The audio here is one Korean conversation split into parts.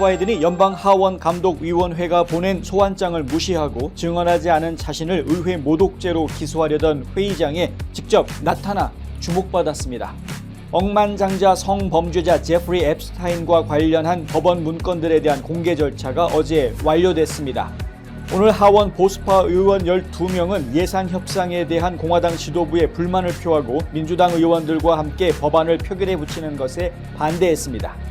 바이든이 연방 하원 감독위원회가 보낸 소환장을 무시하고 증언하지 않은 자신을 의회 모독죄로 기소하려던 회의장에 직접 나타나 주목받았습니다. 억만장자 성범죄자 제프리 앱스타인과 관련한 법원 문건들에 대한 공개 절차가 어제 완료됐습니다. 오늘 하원 보수파 의원 12명은 예산 협상에 대한 공화당 지도부의 불만을 표하고 민주당 의원들과 함께 법안을 표결에 붙이는 것에 반대했습니다.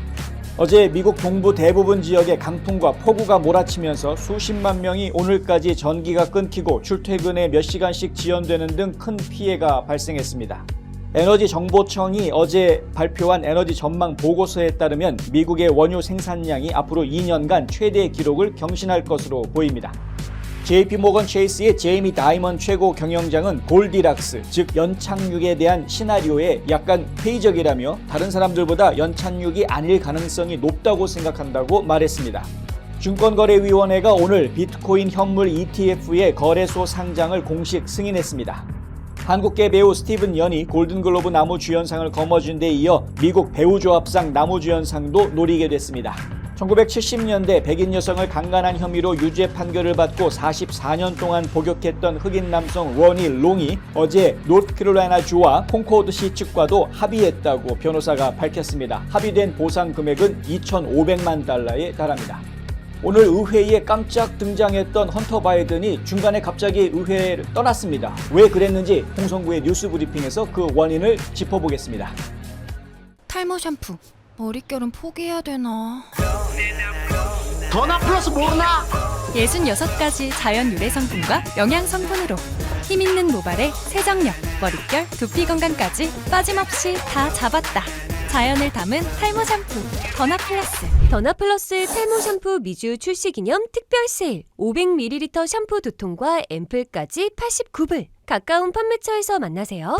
어제 미국 동부 대부분 지역에 강풍과 폭우가 몰아치면서 수십만 명이 오늘까지 전기가 끊기고 출퇴근에 몇 시간씩 지연되는 등 큰 피해가 발생했습니다. 에너지정보청이 어제 발표한 에너지 전망 보고서에 따르면 미국의 원유 생산량이 앞으로 2년간 최대 기록을 경신할 것으로 보입니다. JP모건 체이스의 제이미 다이먼 최고 경영장은 골디락스, 즉 연착륙에 대한 시나리오에 약간 회의적이라며 다른 사람들보다 연착륙이 아닐 가능성이 높다고 생각한다고 말했습니다. 증권거래위원회가 오늘 비트코인 현물 ETF의 거래소 상장을 공식 승인했습니다. 한국계 배우 스티븐 연이 골든글로브 나무주연상을 거머쥔 데 이어 미국 배우조합상 나무주연상도 노리게 됐습니다. 1970년대 백인 여성을 강간한 혐의로 유죄 판결을 받고 44년 동안 복역했던 흑인 남성 러니 롱이 어제 노스캐롤라이나주와 콩코드시 측과도 합의했다고 변호사가 밝혔습니다. 합의된 보상 금액은 2,500만 달러에 달합니다. 오늘 의회에 깜짝 등장했던 헌터 바이든이 중간에 갑자기 의회를 떠났습니다. 왜 그랬는지 홍성구의 뉴스 브리핑에서 그 원인을 짚어보겠습니다. 탈모 샴푸, 머릿결은 포기해야 되나? 더나 플러스 모르나? 66가지 자연 유래 성분과 영양 성분으로 힘있는 모발의 세정력, 머릿결, 두피 건강까지 빠짐없이 다 잡았다. 자연을 담은 탈모 샴푸 더나 플러스. 더나 플러스 탈모 샴푸 미주 출시 기념 특별 세일 500ml 샴푸 2통과 앰플까지 89불. 가까운 판매처에서 만나세요.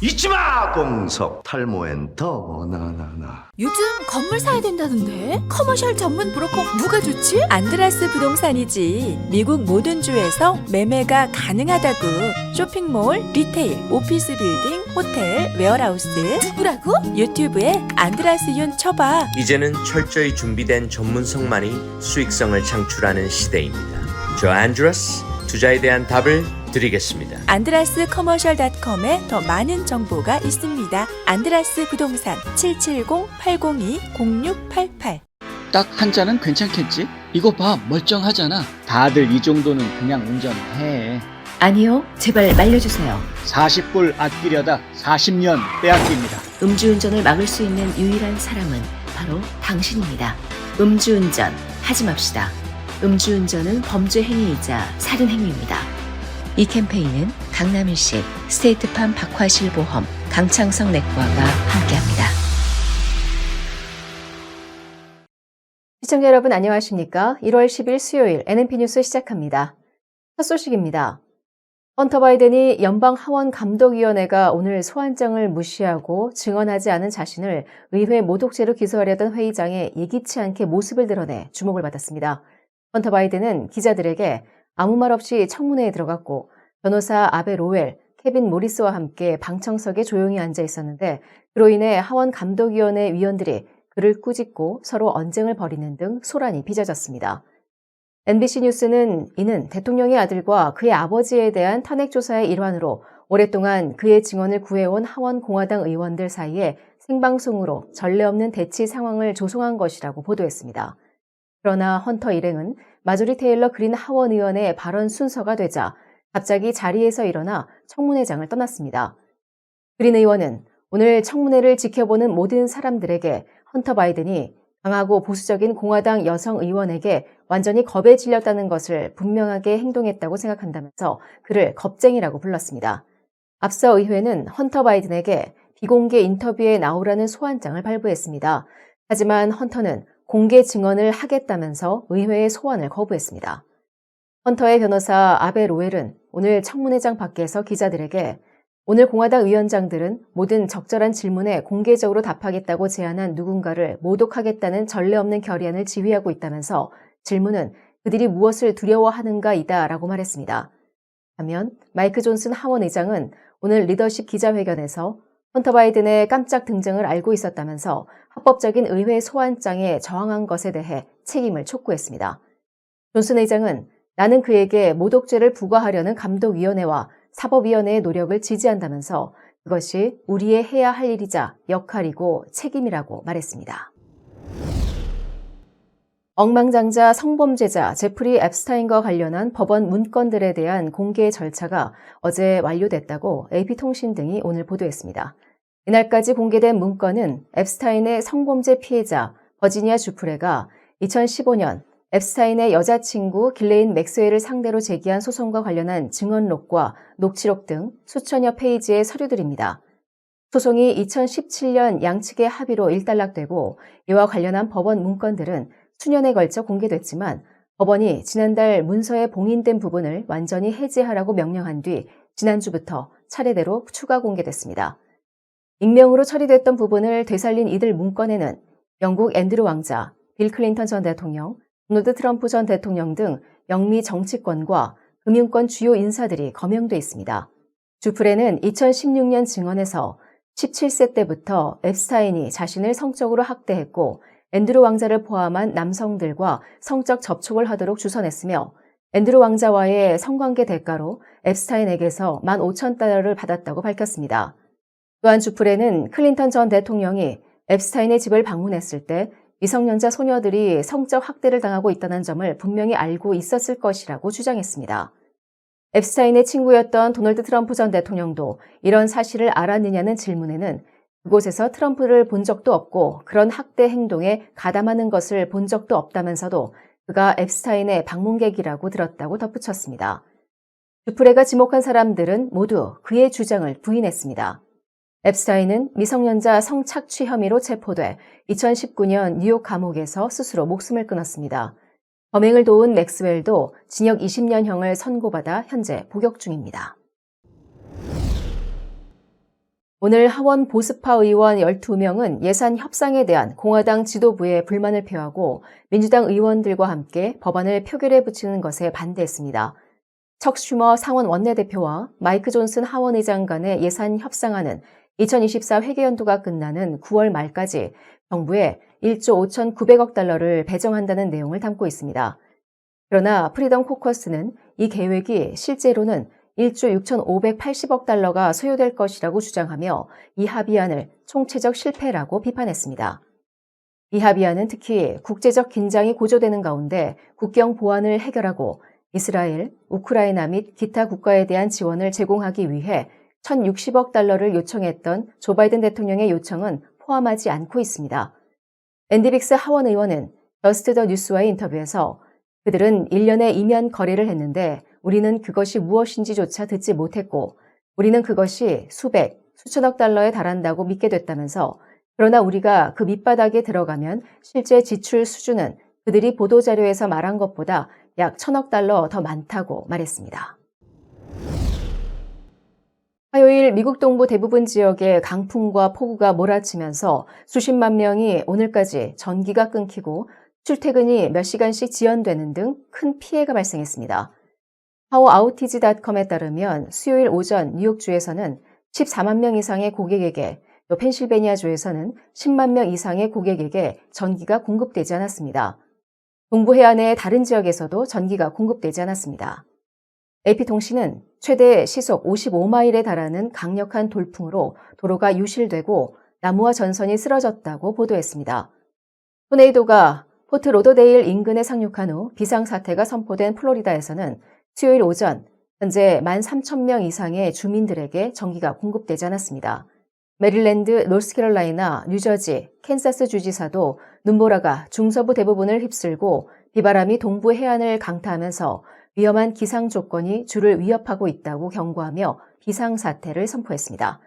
잊지마 공석 탈모엔 더 나나나. 요즘 건물 사야 된다는데? 커머셜 전문 브로커 누가 좋지? 안드라스 부동산이지. 미국 모든 주에서 매매가 가능하다고. 쇼핑몰, 리테일, 오피스 빌딩, 호텔, 웨어하우스. 누구라고? 유튜브에 안드라스윤 쳐봐. 이제는 철저히 준비된 전문성만이 수익성을 창출하는 시대입니다. 저 안드라스, 투자에 대한 답을 드리겠습니다. 안드라스커머셜닷컴에 더 많은 정보가 있습니다. 안드라스 부동산 770-802-0688. 딱 한 잔은 괜찮겠지? 이거 봐, 멀쩡하잖아. 다들 이 정도는 그냥 운전해. 아니요, 제발 말려주세요. 40불 아끼려다 40년 빼앗깁니다. 음주운전을 막을 수 있는 유일한 사람은 바로 당신입니다. 음주운전 하지 맙시다. 음주운전은 범죄 행위이자 살인 행위입니다. 이 캠페인은 강남일식, 스테이트팜 박화실보험, 강창성 내과가 함께합니다. 시청자 여러분 안녕하십니까? 1월 10일 수요일 NNP 뉴스 시작합니다. 첫 소식입니다. 헌터 바이든이 연방 하원 감독위원회가 오늘 소환장을 무시하고 증언하지 않은 자신을 의회 모독죄로 기소하려던 회의장에 예기치 않게 모습을 드러내 주목을 받았습니다. 헌터 바이든은 기자들에게 아무 말 없이 청문회에 들어갔고 변호사 아베 로웰, 케빈 모리스와 함께 방청석에 조용히 앉아 있었는데 그로 인해 하원 감독위원회 위원들이 그를 꾸짖고 서로 언쟁을 벌이는 등 소란이 빚어졌습니다. NBC 뉴스는 이는 대통령의 아들과 그의 아버지에 대한 탄핵 조사의 일환으로 오랫동안 그의 증언을 구해온 하원 공화당 의원들 사이에 생방송으로 전례 없는 대치 상황을 조성한 것이라고 보도했습니다. 그러나 헌터 일행은 마조리 테일러 그린 하원 의원의 발언 순서가 되자 갑자기 자리에서 일어나 청문회장을 떠났습니다. 그린 의원은 오늘 청문회를 지켜보는 모든 사람들에게 헌터 바이든이 강하고 보수적인 공화당 여성 의원에게 완전히 겁에 질렸다는 것을 분명하게 행동했다고 생각한다면서 그를 겁쟁이라고 불렀습니다. 앞서 의회는 헌터 바이든에게 비공개 인터뷰에 나오라는 소환장을 발부했습니다. 하지만 헌터는 공개 증언을 하겠다면서 의회의 소환을 거부했습니다. 헌터의 변호사 아베 로웰은 오늘 청문회장 밖에서 기자들에게 오늘 공화당 위원장들은 모든 적절한 질문에 공개적으로 답하겠다고 제안한 누군가를 모독하겠다는 전례 없는 결의안을 지휘하고 있다면서 질문은 그들이 무엇을 두려워하는가이다 라고 말했습니다. 반면 마이크 존슨 하원 의장은 오늘 리더십 기자회견에서 헌터 바이든의 깜짝 등장을 알고 있었다면서 합법적인 의회 소환장에 저항한 것에 대해 책임을 촉구했습니다. 존슨 의장은 나는 그에게 모독죄를 부과하려는 감독위원회와 사법위원회의 노력을 지지한다면서 그것이 우리의 해야 할 일이자 역할이고 책임이라고 말했습니다. 억만장자 성범죄자 제프리 앱스타인과 관련한 법원 문건들에 대한 공개 절차가 어제 완료됐다고 AP통신 등이 오늘 보도했습니다. 이날까지 공개된 문건은 앱스타인의 성범죄 피해자 버지니아 주프레가 2015년 앱스타인의 여자친구 길레인 맥스웰을 상대로 제기한 소송과 관련한 증언록과 녹취록 등 수천여 페이지의 서류들입니다. 소송이 2017년 양측의 합의로 일단락되고 이와 관련한 법원 문건들은 수년에 걸쳐 공개됐지만 법원이 지난달 문서에 봉인된 부분을 완전히 해제하라고 명령한 뒤 지난주부터 차례대로 추가 공개됐습니다. 익명으로 처리됐던 부분을 되살린 이들 문건에는 영국 앤드루 왕자, 빌 클린턴 전 대통령, 도널드 트럼프 전 대통령 등 영미 정치권과 금융권 주요 인사들이 거명돼 있습니다. 주프레는 2016년 증언에서 17세 때부터 앱스타인이 자신을 성적으로 학대했고 앤드루 왕자를 포함한 남성들과 성적 접촉을 하도록 주선했으며 앤드루 왕자와의 성관계 대가로 앱스타인에게서 15,000달러를 받았다고 밝혔습니다. 또한 주프레는 클린턴 전 대통령이 앱스타인의 집을 방문했을 때 미성년자 소녀들이 성적 학대를 당하고 있다는 점을 분명히 알고 있었을 것이라고 주장했습니다. 앱스타인의 친구였던 도널드 트럼프 전 대통령도 이런 사실을 알았느냐는 질문에는 그곳에서 트럼프를 본 적도 없고 그런 학대 행동에 가담하는 것을 본 적도 없다면서도 그가 앱스타인의 방문객이라고 들었다고 덧붙였습니다. 주프레가 지목한 사람들은 모두 그의 주장을 부인했습니다. 앱스타인은 미성년자 성착취 혐의로 체포돼 2019년 뉴욕 감옥에서 스스로 목숨을 끊었습니다. 범행을 도운 맥스웰도 징역 20년형을 선고받아 현재 복역 중입니다. 오늘 하원 보수파 의원 12명은 예산 협상에 대한 공화당 지도부의 불만을 표하고 민주당 의원들과 함께 법안을 표결에 붙이는 것에 반대했습니다. 척 슈머 상원 원내대표와 마이크 존슨 하원 의장 간의 예산 협상안은 2024 회계연도가 끝나는 9월 말까지 정부에 1조 5,900억 달러를 배정한다는 내용을 담고 있습니다. 그러나 프리덤 코커스는 이 계획이 실제로는 1조 6,580억 달러가 소요될 것이라고 주장하며 이 합의안을 총체적 실패라고 비판했습니다. 이 합의안은 특히 국제적 긴장이 고조되는 가운데 국경 보안을 해결하고 이스라엘, 우크라이나 및 기타 국가에 대한 지원을 제공하기 위해 1,060억 달러를 요청했던 조 바이든 대통령의 요청은 포함하지 않고 있습니다. 앤디 빅스 하원 의원은 저스트 더 뉴스와의 인터뷰에서 그들은 1년에 이면 거래를 했는데 우리는 그것이 무엇인지조차 듣지 못했고 우리는 그것이 수백, 수천억 달러에 달한다고 믿게 됐다면서 그러나 우리가 그 밑바닥에 들어가면 실제 지출 수준은 그들이 보도자료에서 말한 것보다 약 1,000억 달러 더 많다고 말했습니다. 화요일 미국 동부 대부분 지역에 강풍과 폭우가 몰아치면서 수십만 명이 오늘까지 전기가 끊기고 출퇴근이 몇 시간씩 지연되는 등 큰 피해가 발생했습니다. powouttage.com에 따르면 수요일 오전 뉴욕주에서는 14만 명 이상의 고객에게 또 펜실베니아주에서는 10만 명 이상의 고객에게 전기가 공급되지 않았습니다. 동부 해안의 다른 지역에서도 전기가 공급되지 않았습니다. AP통신은 최대 시속 55마일에 달하는 강력한 돌풍으로 도로가 유실되고 나무와 전선이 쓰러졌다고 보도했습니다. 토네이도가 포트 로더데일 인근에 상륙한 후 비상사태가 선포된 플로리다에서는 수요일 오전 현재 13,000명 이상의 주민들에게 전기가 공급되지 않았습니다. 메릴랜드, 노스캐롤라이나, 뉴저지, 캔사스 주지사도 눈보라가 중서부 대부분을 휩쓸고 비바람이 동부 해안을 강타하면서 위험한 기상 조건이 주를 위협하고 있다고 경고하며 비상사태를 선포했습니다.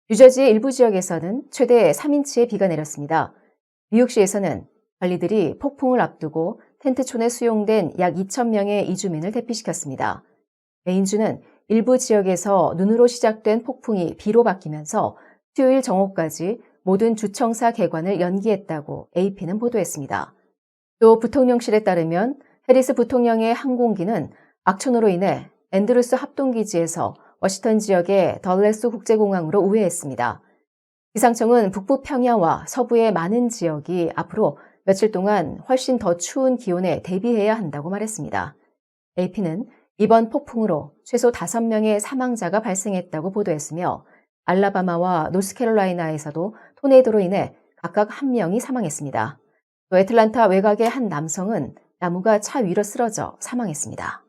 뉴저지의 일부 지역에서는 최대 3인치의 비가 내렸습니다. 뉴욕시에서는 관리들이 폭풍을 앞두고 텐트촌에 수용된 약 2,000명의 이주민을 대피시켰습니다. 메인주는 일부 지역에서 눈으로 시작된 폭풍이 비로 바뀌면서 수요일 정오까지 모든 주청사 개관을 연기했다고 AP는 보도했습니다. 또 부통령실에 따르면 해리스 부통령의 항공기는 악천후로 인해 앤드루스 합동기지에서 워싱턴 지역의 덜레스 국제공항으로 우회했습니다. 기상청은 북부 평야와 서부의 많은 지역이 앞으로 며칠 동안 훨씬 더 추운 기온에 대비해야 한다고 말했습니다. AP는 이번 폭풍으로 최소 5명의 사망자가 발생했다고 보도했으며 알라바마와 노스캐롤라이나에서도 토네이도로 인해 각각 1명이 사망했습니다. 또 애틀란타 외곽의 한 남성은 나무가 차 위로 쓰러져 사망했습니다.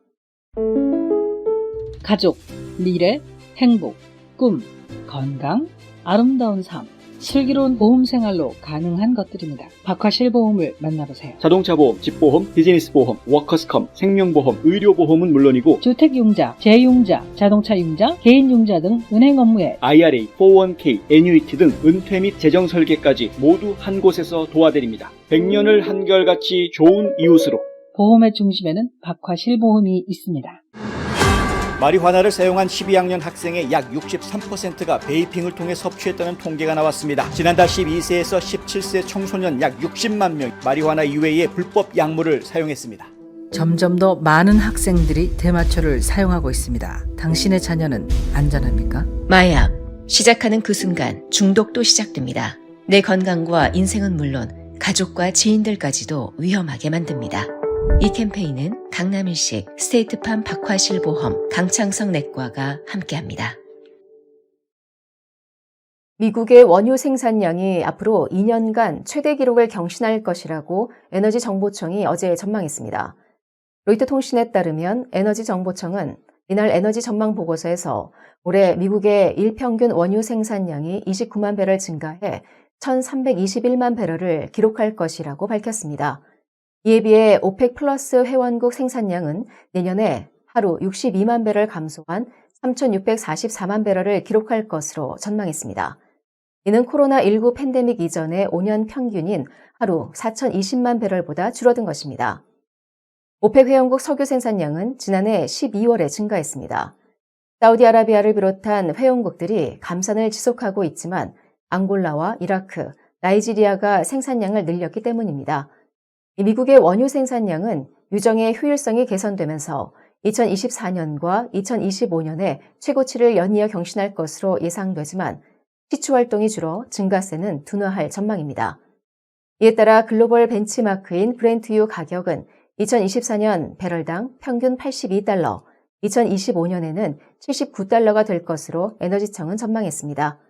가족, 미래, 행복, 꿈, 건강, 아름다운 삶, 슬기로운 보험 생활로 가능한 것들입니다. 박화실보험을 만나보세요. 자동차 보험, 집보험, 비즈니스 보험, 워커스컴, 생명보험, 의료보험은 물론이고 주택융자, 재융자, 자동차융자, 개인융자 등 은행 업무에 IRA, 401k, 애뉴이티 등 은퇴 및 재정 설계까지 모두 한 곳에서 도와드립니다. 100년을 한결같이 좋은 이웃으로. 보험의 중심에는 박화실보험이 있습니다. 마리화나를 사용한 12학년 학생의 약 63%가 베이핑을 통해 섭취했다는 통계가 나왔습니다. 지난달 12세에서 17세 청소년 약 60만 명 마리화나 이외의 불법 약물을 사용했습니다. 점점 더 많은 학생들이 대마초를 사용하고 있습니다. 당신의 자녀는 안전합니까? 마약. 시작하는 그 순간 중독도 시작됩니다. 내 건강과 인생은 물론 가족과 지인들까지도 위험하게 만듭니다. 이 캠페인은 강남일식, 스테이트팜 박화실보험, 강창성 내과가 함께합니다. 미국의 원유 생산량이 앞으로 2년간 최대 기록을 경신할 것이라고 에너지정보청이 어제 전망했습니다. 로이터 통신에 따르면 에너지정보청은 이날 에너지 전망 보고서에서 올해 미국의 일평균 원유 생산량이 29만 배럴 증가해 1,321만 배럴을 기록할 것이라고 밝혔습니다. 이에 비해 오펙 플러스 회원국 생산량은 내년에 하루 62만 배럴 감소한 3,644만 배럴을 기록할 것으로 전망했습니다. 이는 코로나19 팬데믹 이전의 5년 평균인 하루 4,020만 배럴보다 줄어든 것입니다. 오펙 회원국 석유 생산량은 지난해 12월에 증가했습니다. 사우디아라비아를 비롯한 회원국들이 감산을 지속하고 있지만 앙골라와 이라크, 나이지리아가 생산량을 늘렸기 때문입니다. 미국의 원유 생산량은 유정의 효율성이 개선되면서 2024년과 2025년에 최고치를 연이어 경신할 것으로 예상되지만 시추 활동이 줄어 증가세는 둔화할 전망입니다. 이에 따라 글로벌 벤치마크인 브렌트유 가격은 2024년 배럴당 평균 82달러, 2025년에는 79달러가 될 것으로 에너지청은 전망했습니다.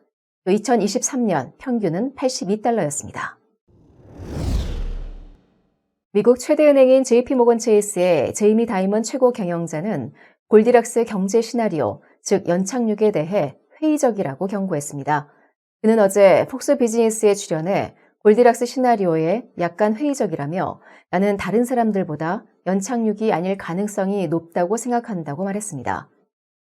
또 2023년 평균은 82달러였습니다. 미국 최대 은행인 JP모건 체이스의 제이미 다이먼 최고 경영자는 골디락스 경제 시나리오, 즉 연착륙에 대해 회의적이라고 경고했습니다. 그는 어제 폭스 비즈니스에 출연해 골디락스 시나리오에 약간 회의적이라며 나는 다른 사람들보다 연착륙이 아닐 가능성이 높다고 생각한다고 말했습니다.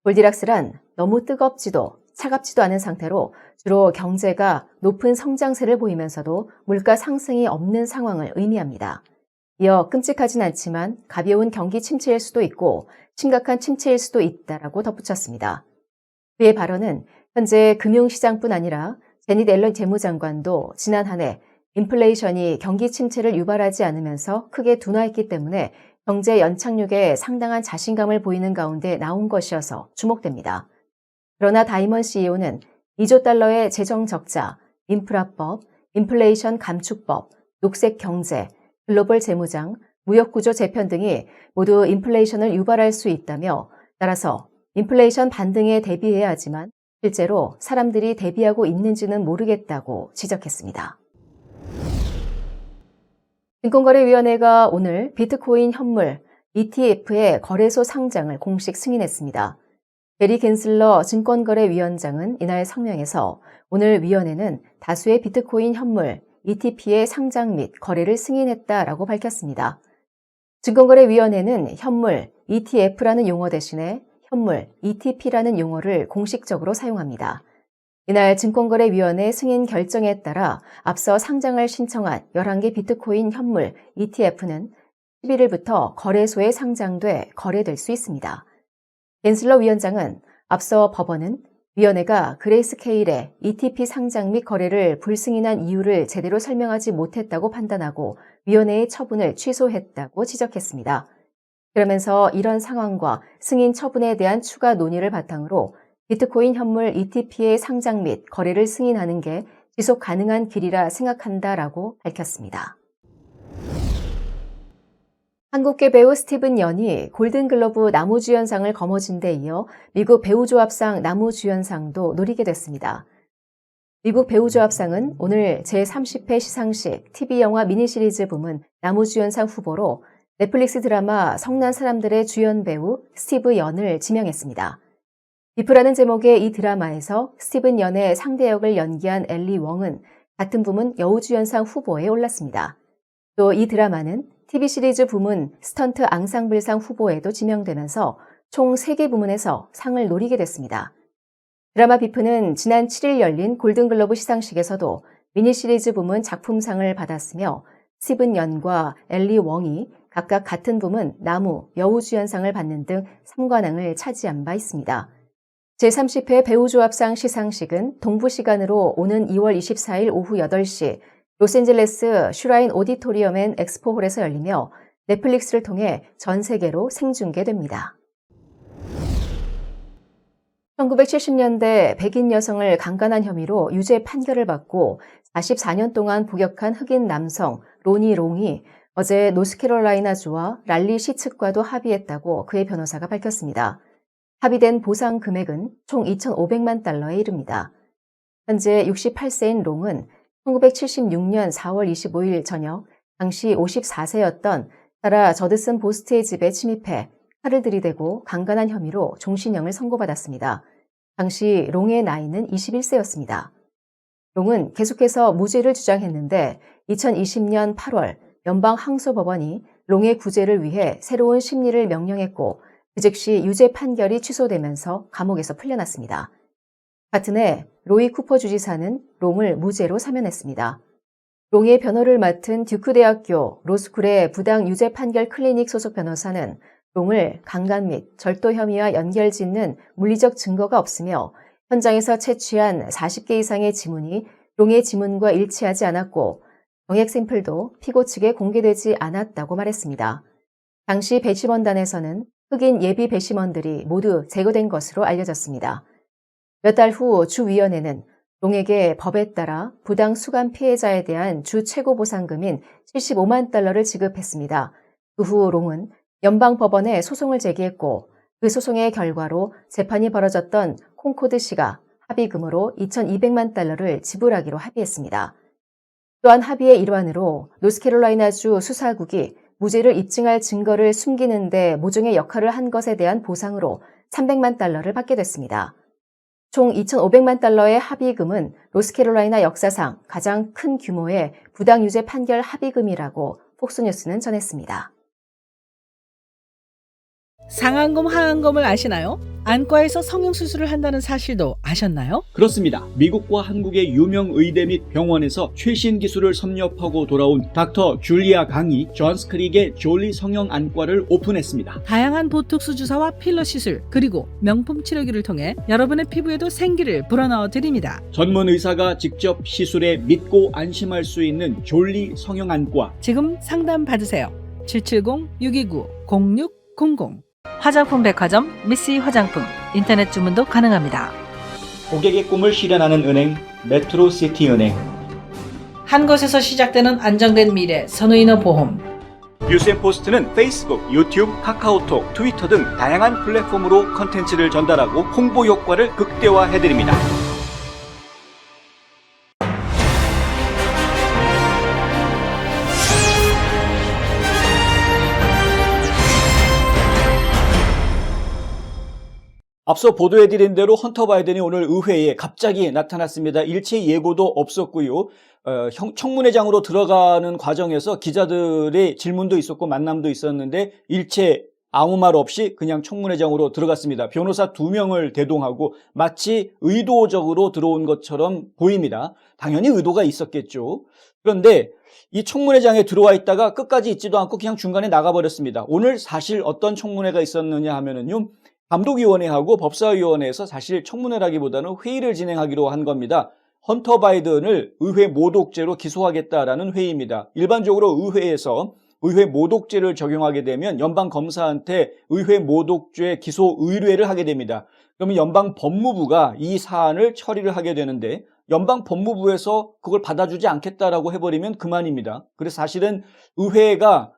골디락스란 너무 뜨겁지도 차갑지도 않은 상태로 주로 경제가 높은 성장세를 보이면서도 물가 상승이 없는 상황을 의미합니다. 이어 끔찍하진 않지만 가벼운 경기 침체일 수도 있고 심각한 침체일 수도 있다라고 덧붙였습니다. 그의 발언은 현재 금융시장뿐 아니라 제닛 옐런 재무장관도 지난 한 해 인플레이션이 경기 침체를 유발하지 않으면서 크게 둔화했기 때문에 경제 연착륙에 상당한 자신감을 보이는 가운데 나온 것이어서 주목됩니다. 그러나 다이먼 CEO는 2조 달러의 재정 적자, 인프라법, 인플레이션 감축법, 녹색 경제, 글로벌 재무장, 무역구조 재편 등이 모두 인플레이션을 유발할 수 있다며 따라서 인플레이션 반등에 대비해야 하지만 실제로 사람들이 대비하고 있는지는 모르겠다고 지적했습니다. 증권거래위원회가 오늘 비트코인 현물 ETF의 거래소 상장을 공식 승인했습니다. 베리 겐슬러 증권거래위원장은 이날 성명에서 오늘 위원회는 다수의 비트코인 현물 ETP의 상장 및 거래를 승인했다라고 밝혔습니다. 증권거래위원회는 현물 ETF라는 용어 대신에 현물 ETP라는 용어를 공식적으로 사용합니다. 이날 증권거래위원회 승인 결정에 따라 앞서 상장을 신청한 11개 비트코인 현물 ETF는 11일부터 거래소에 상장돼 거래될 수 있습니다. 겐슬러 위원장은 앞서 법원은 위원회가 그레이스케일의 ETP 상장 및 거래를 불승인한 이유를 제대로 설명하지 못했다고 판단하고 위원회의 처분을 취소했다고 지적했습니다. 그러면서 이런 상황과 승인 처분에 대한 추가 논의를 바탕으로 비트코인 현물 ETP의 상장 및 거래를 승인하는 게 지속 가능한 길이라 생각한다라고 밝혔습니다. 한국계 배우 스티븐 연이 골든글러브 나무주연상을 거머쥔 데 이어 미국 배우조합상 나무주연상도 노리게 됐습니다. 미국 배우조합상은 오늘 제30회 시상식 TV영화 미니시리즈 부문 나무주연상 후보로 넷플릭스 드라마 성난 사람들의 주연 배우 스티브 연을 지명했습니다. 비프라는 제목의 이 드라마에서 스티븐 연의 상대 역을 연기한 엘리 웡은 같은 부문 여우주연상 후보에 올랐습니다. 또 이 드라마는 TV 시리즈 부문 스턴트 앙상블상 후보에도 지명되면서 총 3개 부문에서 상을 노리게 됐습니다. 드라마 비프는 지난 7일 열린 골든글러브 시상식에서도 미니시리즈 부문 작품상을 받았으며 스티븐 연과 엘리 웡이 각각 같은 부문 나무, 여우주연상을 받는 등 3관왕을 차지한 바 있습니다. 제30회 배우조합상 시상식은 동부 시간으로 오는 2월 24일 오후 8시 로스앤젤레스 슈라인 오디토리엄 앤 엑스포홀에서 열리며 넷플릭스를 통해 전 세계로 생중계됩니다. 1970년대 백인 여성을 강간한 혐의로 유죄 판결을 받고 44년 동안 복역한 흑인 남성 로니 롱이 어제 노스캐롤라이나주와 랄리시 측과도 합의했다고 그의 변호사가 밝혔습니다. 합의된 보상 금액은 총 2,500만 달러에 이릅니다. 현재 68세인 롱은 1976년 4월 25일 저녁 당시 54세였던 사라 저드슨 보스트의 집에 침입해 칼을 들이대고 강간한 혐의로 종신형을 선고받았습니다. 당시 롱의 나이는 21세였습니다. 롱은 계속해서 무죄를 주장했는데 2020년 8월 연방항소법원이 롱의 구제를 위해 새로운 심리를 명령했고 그 즉시 유죄 판결이 취소되면서 감옥에서 풀려났습니다. 같은 해 로이 쿠퍼 주지사는 롱을 무죄로 사면했습니다. 롱의 변호를 맡은 듀크 대학교 로스쿨의 부당 유죄 판결 클리닉 소속 변호사는 롱을 강간 및 절도 혐의와 연결짓는 물리적 증거가 없으며 현장에서 채취한 40개 이상의 지문이 롱의 지문과 일치하지 않았고 정액 샘플도 피고 측에 공개되지 않았다고 말했습니다. 당시 배심원단에서는 흑인 예비 배심원들이 모두 제거된 것으로 알려졌습니다. 몇 달 후 주위원회는 롱에게 법에 따라 부당 수감 피해자에 대한 주 최고 보상금인 75만 달러를 지급했습니다. 그 후 롱은 연방법원에 소송을 제기했고 그 소송의 결과로 재판이 벌어졌던 콩코드시가 합의금으로 2,200만 달러를 지불하기로 합의했습니다. 또한 합의의 일환으로 노스캐롤라이나주 수사국이 무죄를 입증할 증거를 숨기는 데 모종의 역할을 한 것에 대한 보상으로 300만 달러를 받게 됐습니다. 총 2,500만 달러의 합의금은 노스캐롤라이나 역사상 가장 큰 규모의 부당유죄 판결 합의금이라고 폭스뉴스는 전했습니다. 상안검, 하안검을 아시나요? 안과에서 성형수술을 한다는 사실도 아셨나요? 그렇습니다. 미국과 한국의 유명 의대 및 병원에서 최신 기술을 섭렵하고 돌아온 닥터 줄리아 강이 존스 크릭의 졸리 성형 안과를 오픈했습니다. 다양한 보톡스 주사와 필러 시술, 그리고 명품 치료기를 통해 여러분의 피부에도 생기를 불어넣어 드립니다. 전문 의사가 직접 시술에 믿고 안심할 수 있는 졸리 성형 안과. 지금 상담 받으세요. 770-629-0600 화장품 백화점 미씨 화장품 인터넷 주문도 가능합니다. 고객의 꿈을 실현하는 은행 메트로시티은행. 한 곳에서 시작되는 안정된 미래 선우인어 보험. 뉴스앤포스트는 페이스북, 유튜브, 카카오톡, 트위터 등 다양한 플랫폼으로 컨텐츠를 전달하고 홍보 효과를 극대화해드립니다. 앞서 보도해드린 대로 헌터 바이든이 오늘 의회에 갑자기 나타났습니다. 일체 예고도 없었고요. 청문회장으로 들어가는 과정에서 기자들의 질문도 있었고 만남도 있었는데 일체 아무 말 없이 그냥 청문회장으로 들어갔습니다. 변호사 2명을 대동하고 마치 의도적으로 들어온 것처럼 보입니다. 당연히 의도가 있었겠죠. 그런데 이 청문회장에 들어와 있다가 끝까지 있지도 않고 그냥 중간에 나가버렸습니다. 오늘 사실 어떤 청문회가 있었느냐 하면은요. 감독위원회하고 법사위원회에서 사실 청문회라기보다는 회의를 진행하기로 한 겁니다. 헌터 바이든을 의회 모독죄로 기소하겠다라는 회의입니다. 일반적으로 의회에서 의회 모독죄를 적용하게 되면 연방검사한테 의회 모독죄 기소 의뢰를 하게 됩니다. 그러면 연방법무부가 이 사안을 처리를 하게 되는데 연방법무부에서 그걸 받아주지 않겠다라고 해버리면 그만입니다. 그래서 사실은 의회가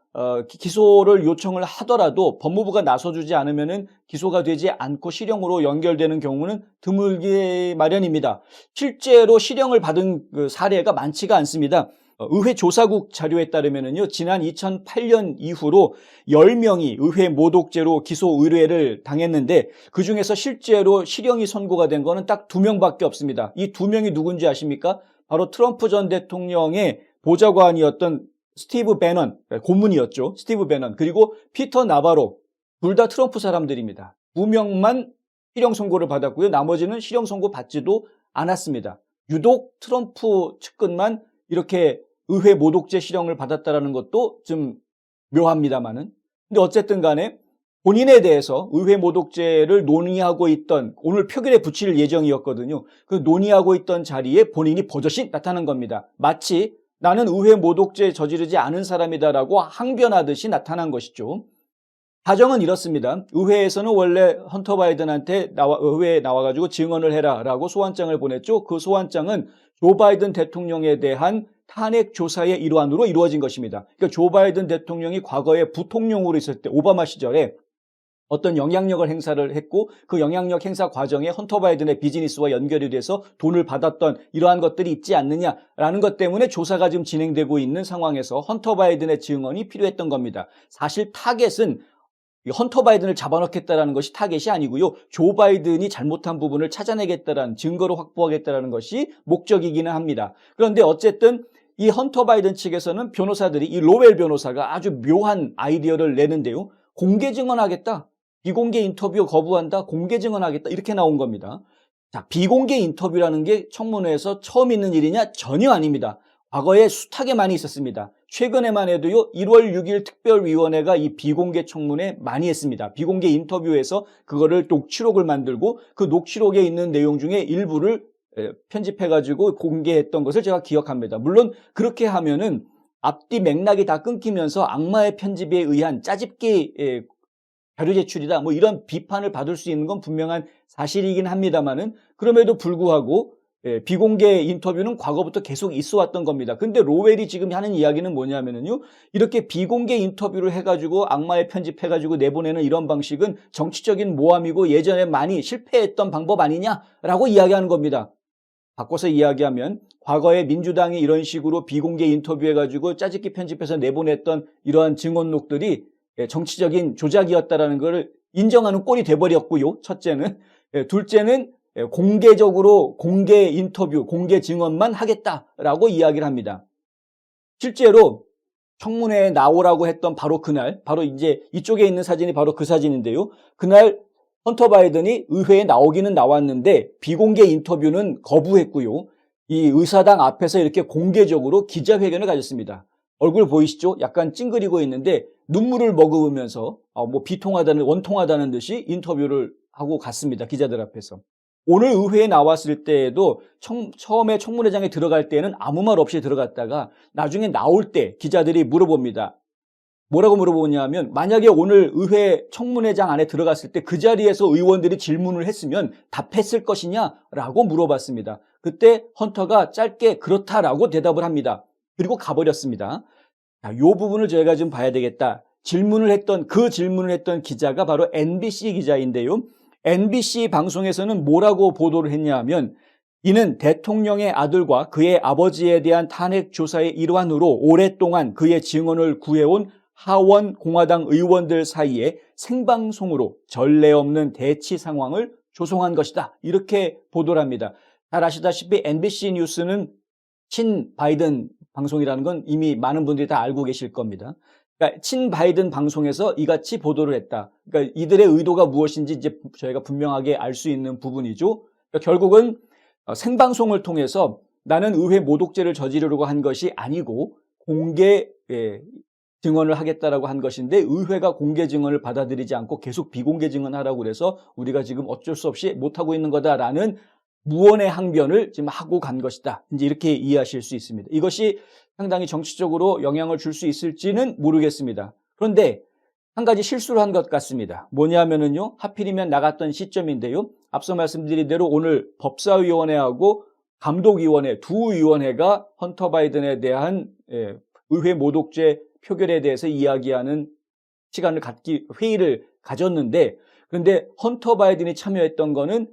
기소를 요청을 하더라도 법무부가 나서주지 않으면은 기소가 되지 않고 실형으로 연결되는 경우는 드물기 마련입니다. 실제로 실형을 받은 그 사례가 많지가 않습니다. 의회 조사국 자료에 따르면은요, 지난 2008년 이후로 10명이 의회 모독죄로 기소 의뢰를 당했는데 그 중에서 실제로 실형이 선고가 된 거는 딱 2명밖에 없습니다. 이 2명이 누군지 아십니까? 바로 트럼프 전 대통령의 보좌관이었던 스티브 배넌, 고문이었죠. 스티브 배넌, 그리고 피터 나바로, 둘 다 트럼프 사람들입니다. 2명만 실형 선고를 받았고요. 나머지는 실형 선고 받지도 않았습니다. 유독 트럼프 측근만 이렇게 의회 모독죄 실형을 받았다라는 것도 좀 묘합니다만은. 근데 어쨌든 간에 본인에 대해서 의회 모독죄를 논의하고 있던, 오늘 표결에 붙일 예정이었거든요. 그 논의하고 있던 자리에 본인이 버젓이 나타난 겁니다. 마치 나는 의회 모독죄 저지르지 않은 사람이다라고 항변하듯이 나타난 것이죠. 과정은 이렇습니다. 의회에서는 원래 헌터 바이든한테 의회에 나와가지고 증언을 해라라고 소환장을 보냈죠. 그 소환장은 조 바이든 대통령에 대한 탄핵 조사의 일환으로 이루어진 것입니다. 그러니까 조 바이든 대통령이 과거에 부통령으로 있을 때 오바마 시절에 어떤 영향력을 행사를 했고 그 영향력 행사 과정에 헌터 바이든의 비즈니스와 연결이 돼서 돈을 받았던 이러한 것들이 있지 않느냐라는 것 때문에 조사가 지금 진행되고 있는 상황에서 헌터 바이든의 증언이 필요했던 겁니다. 사실 타겟은 헌터 바이든을 잡아넣겠다라는 것이 타겟이 아니고요. 조 바이든이 잘못한 부분을 찾아내겠다라는, 증거를 확보하겠다라는 것이 목적이기는 합니다. 그런데 어쨌든 이 헌터 바이든 측에서는 변호사들이, 이 로웰 변호사가 아주 묘한 아이디어를 내는데요. 공개 증언하겠다. 비공개 인터뷰 거부한다. 공개 증언하겠다. 이렇게 나온 겁니다. 자, 비공개 인터뷰라는 게 청문회에서 처음 있는 일이냐? 전혀 아닙니다. 과거에 숱하게 많이 있었습니다. 최근에만 해도요, 1월 6일 특별위원회가 이 비공개 청문회 많이 했습니다. 비공개 인터뷰에서 그거를 녹취록을 만들고 그 녹취록에 있는 내용 중에 일부를 편집해가지고 공개했던 것을 제가 기억합니다. 물론 그렇게 하면은 앞뒤 맥락이 다 끊기면서 악마의 편집에 의한 짜집기 자료 제출이다, 뭐 이런 비판을 받을 수 있는 건 분명한 사실이긴 합니다만은, 그럼에도 불구하고 비공개 인터뷰는 과거부터 계속 있어 왔던 겁니다. 근데 로웰이 지금 하는 이야기는 뭐냐면은요, 이렇게 비공개 인터뷰를 해가지고 악마의 편집해가지고 내보내는 이런 방식은 정치적인 모함이고 예전에 많이 실패했던 방법 아니냐라고 이야기하는 겁니다. 바꿔서 이야기하면 과거에 민주당이 이런 식으로 비공개 인터뷰해가지고 짜집기 편집해서 내보냈던 이러한 증언록들이 정치적인 조작이었다라는 것을 인정하는 꼴이 돼버렸고요. 첫째는. 둘째는 공개적으로 공개 인터뷰, 공개 증언만 하겠다라고 이야기를 합니다. 실제로 청문회에 나오라고 했던 바로 그날, 바로 이제 이쪽에 있는 사진이 바로 그 사진인데요. 그날 헌터 바이든이 의회에 나오기는 나왔는데 비공개 인터뷰는 거부했고요. 이 의사당 앞에서 이렇게 공개적으로 기자회견을 가졌습니다. 얼굴 보이시죠? 약간 찡그리고 있는데 눈물을 머금으면서 뭐 비통하다는, 원통하다는 듯이 인터뷰를 하고 갔습니다. 기자들 앞에서. 오늘 의회에 나왔을 때에도 처음에 청문회장에 들어갈 때는 아무 말 없이 들어갔다가 나중에 나올 때 기자들이 물어봅니다. 뭐라고 물어보냐면, 만약에 오늘 의회 청문회장 안에 들어갔을 때 그 자리에서 의원들이 질문을 했으면 답했을 것이냐라고 물어봤습니다. 그때 헌터가 짧게 그렇다라고 대답을 합니다. 그리고 가버렸습니다. 자, 이 부분을 저희가 좀 봐야 되겠다. 질문을 했던 기자가 바로 NBC 기자인데요. NBC 방송에서는 뭐라고 보도를 했냐 하면, 이는 대통령의 아들과 그의 아버지에 대한 탄핵 조사의 일환으로 오랫동안 그의 증언을 구해온 하원 공화당 의원들 사이에 생방송으로 전례 없는 대치 상황을 조성한 것이다. 이렇게 보도를 합니다. 잘 아시다시피 NBC 뉴스는 친 바이든 방송이라는 건 이미 많은 분들이 다 알고 계실 겁니다. 그러니까 친 바이든 방송에서 이같이 보도를 했다. 그러니까 이들의 의도가 무엇인지 이제 저희가 분명하게 알 수 있는 부분이죠. 그러니까 결국은 생방송을 통해서 나는 의회 모독죄를 저지르려고 한 것이 아니고 공개 증언을 하겠다라고 한 것인데, 의회가 공개 증언을 받아들이지 않고 계속 비공개 증언하라고 그래서 우리가 지금 어쩔 수 없이 못하고 있는 거다라는 무언의 항변을 지금 하고 간 것이다. 이제 이렇게 이해하실 수 있습니다. 이것이 상당히 정치적으로 영향을 줄 수 있을지는 모르겠습니다. 그런데 한 가지 실수를 한 것 같습니다. 뭐냐면은요, 하필이면 나갔던 시점인데요. 앞서 말씀드린 대로 오늘 법사위원회하고 감독위원회 두 위원회가 헌터 바이든에 대한 의회 모독죄 표결에 대해서 이야기하는 회의를 가졌는데, 그런데 헌터 바이든이 참여했던 거는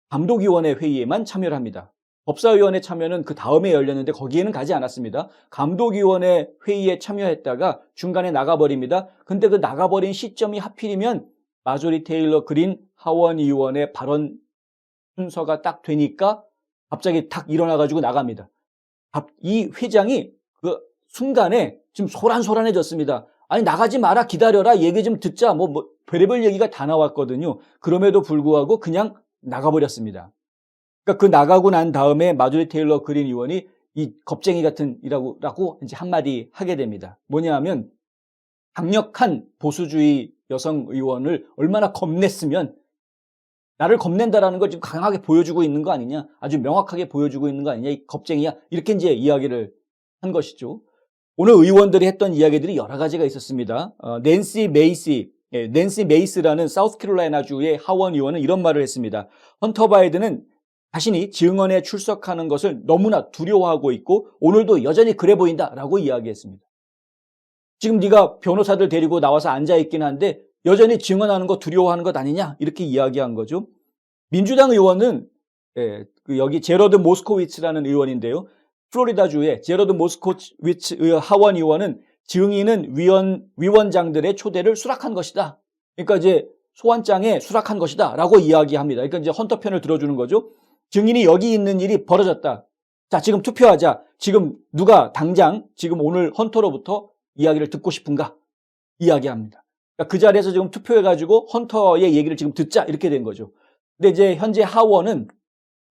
감독위원회 회의에만 참여를 합니다. 법사위원회 참여는 그 다음에 열렸는데 거기에는 가지 않았습니다. 감독위원회 회의에 참여했다가 중간에 나가버립니다. 근데 그 나가버린 시점이 하필이면 마조리 테일러 그린 하원 의원의 발언 순서가 딱 되니까 갑자기 탁 일어나가지고 나갑니다. 이 회장이 그 순간에 지금 소란소란해졌습니다. 아니, 나가지 마라, 기다려라, 얘기 좀 듣자, 별의별 얘기가 다 나왔거든요. 그럼에도 불구하고 그냥 나가버렸습니다. 그러니까 그 나가고 난 다음에 마조리 테일러 그린 의원이 이 겁쟁이 같은 이라고 이제 한마디 하게 됩니다. 뭐냐 하면, 강력한 보수주의 여성 의원을 얼마나 겁냈으면 나를 겁낸다라는 걸 지금 강하게 보여주고 있는 거 아니냐, 아주 명확하게 보여주고 있는 거 아니냐, 이 겁쟁이야, 이렇게 이제 이야기를 한 것이죠. 오늘 의원들이 했던 이야기들이 여러 가지가 있었습니다. 낸시 메이스라는 사우스캐롤라이나주의 하원 의원은 이런 말을 했습니다. 헌터 바이든은 자신이 증언에 출석하는 것을 너무나 두려워하고 있고 오늘도 여전히 그래 보인다라고 이야기했습니다. 지금 네가 변호사들 데리고 나와서 앉아있긴 한데 여전히 증언하는 거 두려워하는 것 아니냐, 이렇게 이야기한 거죠. 민주당 의원은 여기 제러드 모스코위츠라는 의원인데요. 플로리다주의 제러드 모스코위츠 하원 의원은 증인은 위원장들의 초대를 수락한 것이다. 그러니까 이제 소환장에 수락한 것이다 라고 이야기합니다. 그러니까 이제 헌터 편을 들어주는 거죠. 증인이 여기 있는 일이 벌어졌다. 자, 지금 투표하자. 지금 누가 당장 지금 오늘 헌터로부터 이야기를 듣고 싶은가? 이야기합니다. 그러니까 그 자리에서 지금 투표해가지고 헌터의 얘기를 지금 듣자, 이렇게 된 거죠. 근데 이제 현재 하원은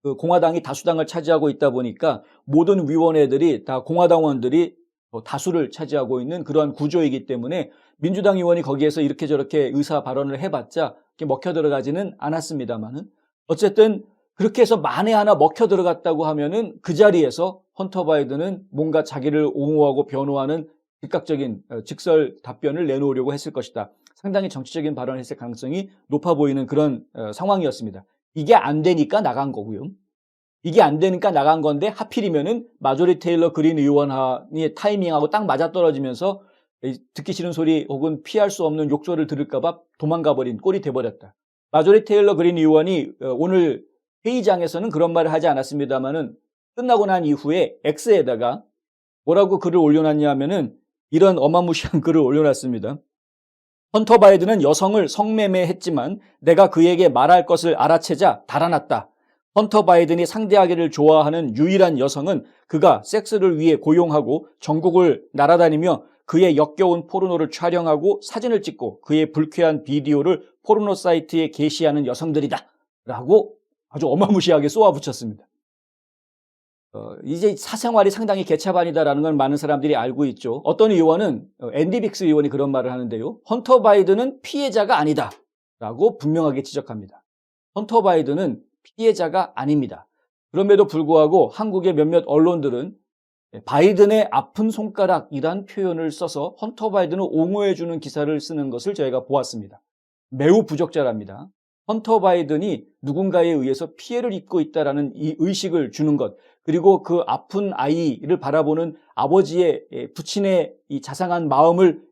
그 공화당이 다수당을 차지하고 있다 보니까 모든 위원회들이 다 공화당원들이 다수를 차지하고 있는 그러한 구조이기 때문에 민주당 의원이 거기에서 이렇게 저렇게 의사 발언을 해봤자 먹혀 들어가지는 않았습니다만은, 어쨌든 그렇게 해서 만에 하나 먹혀 들어갔다고 하면은 그 자리에서 헌터 바이든은 뭔가 자기를 옹호하고 변호하는 즉각적인 직설 답변을 내놓으려고 했을 것이다. 상당히 정치적인 발언을 했을 가능성이 높아 보이는 그런 상황이었습니다. 이게 안 되니까 나간 거고요. 이게 안 되니까 나간 건데 하필이면은 마조리 테일러 그린 의원의 타이밍하고 딱 맞아떨어지면서 듣기 싫은 소리 혹은 피할 수 없는 욕설을 들을까봐 도망가버린 꼴이 돼버렸다. 마조리 테일러 그린 의원이 오늘 회의장에서는 그런 말을 하지 않았습니다만은 끝나고 난 이후에 X에다가 뭐라고 글을 올려놨냐 하면은 이런 어마무시한 글을 올려놨습니다. 헌터 바이든은 여성을 성매매했지만 내가 그에게 말할 것을 알아채자 달아났다. 헌터 바이든이 상대하기를 좋아하는 유일한 여성은 그가 섹스를 위해 고용하고 전국을 날아다니며 그의 역겨운 포르노를 촬영하고 사진을 찍고 그의 불쾌한 비디오를 포르노 사이트에 게시하는 여성들이다. 라고 아주 어마무시하게 쏘아붙였습니다. 이제 사생활이 상당히 개차반이다라는 걸 많은 사람들이 알고 있죠. 어떤 의원은, 앤디 빅스 의원이 그런 말을 하는데요. 헌터 바이든은 피해자가 아니다. 라고 분명하게 지적합니다. 헌터 바이든은 피해자가 아닙니다. 그럼에도 불구하고 한국의 몇몇 언론들은 바이든의 아픈 손가락이란 표현을 써서 헌터 바이든을 옹호해주는 기사를 쓰는 것을 저희가 보았습니다. 매우 부적절합니다. 헌터 바이든이 누군가에 의해서 피해를 입고 있다는 이 의식을 주는 것, 그리고 그 아픈 아이를 바라보는 아버지의 부친의 이 자상한 마음을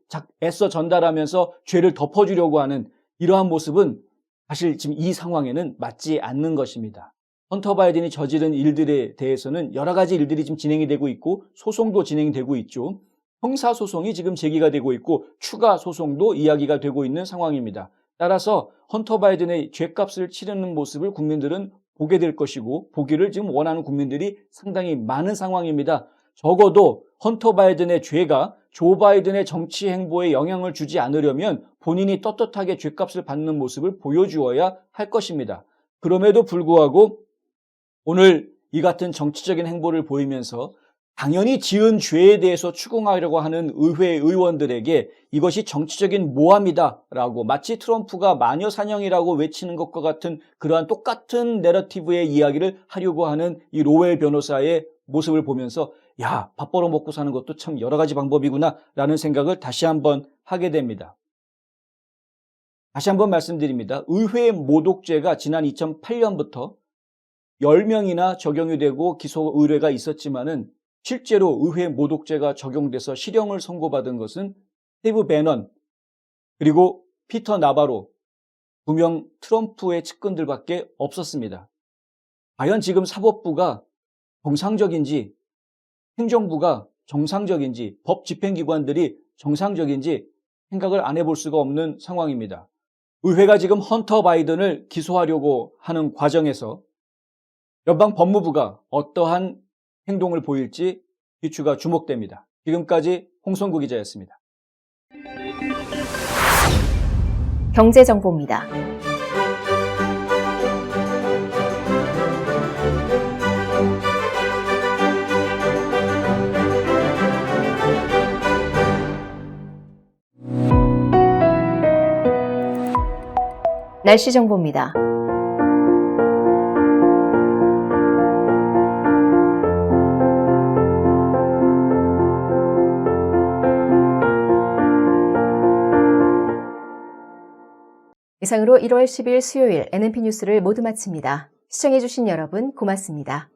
애써 전달하면서 죄를 덮어주려고 하는 이러한 모습은 사실 지금 이 상황에는 맞지 않는 것입니다. 헌터 바이든이 저지른 일들에 대해서는 여러 가지 일들이 지금 진행이 되고 있고 소송도 진행되고 있죠. 형사소송이 지금 제기가 되고 있고 추가 소송도 이야기가 되고 있는 상황입니다. 따라서 헌터 바이든의 죗값을 치르는 모습을 국민들은 보게 될 것이고 보기를 지금 원하는 국민들이 상당히 많은 상황입니다. 적어도 헌터 바이든의 죄가 조 바이든의 정치 행보에 영향을 주지 않으려면 본인이 떳떳하게 죗값을 받는 모습을 보여주어야 할 것입니다. 그럼에도 불구하고 오늘 이 같은 정치적인 행보를 보이면서 당연히 지은 죄에 대해서 추궁하려고 하는 의회 의원들에게 이것이 정치적인 모함이다라고 마치 트럼프가 마녀 사냥이라고 외치는 것과 같은 그러한 똑같은 내러티브의 이야기를 하려고 하는 이 로웰 변호사의 모습을 보면서 야, 밥 벌어 먹고 사는 것도 참 여러 가지 방법이구나 라는 생각을 다시 한번 하게 됩니다. 다시 한번 말씀드립니다. 의회 모독죄가 지난 2008년부터 10명이나 적용이 되고 기소 의뢰가 있었지만은 실제로 의회 모독죄가 적용돼서 실형을 선고받은 것은 스티브 배넌 그리고 피터 나바로 2명 트럼프의 측근들밖에 없었습니다. 과연 지금 사법부가 정상적인지 행정부가 정상적인지 법 집행기관들이 정상적인지 생각을 안 해볼 수가 없는 상황입니다. 의회가 지금 헌터 바이든을 기소하려고 하는 과정에서 연방 법무부가 어떠한 행동을 보일지 귀추가 주목됩니다. 지금까지 홍성구 기자였습니다. 경제정보입니다. 날씨 정보입니다. 이상으로 1월 10일 수요일 NNP 뉴스를 모두 마칩니다. 시청해주신 여러분 고맙습니다.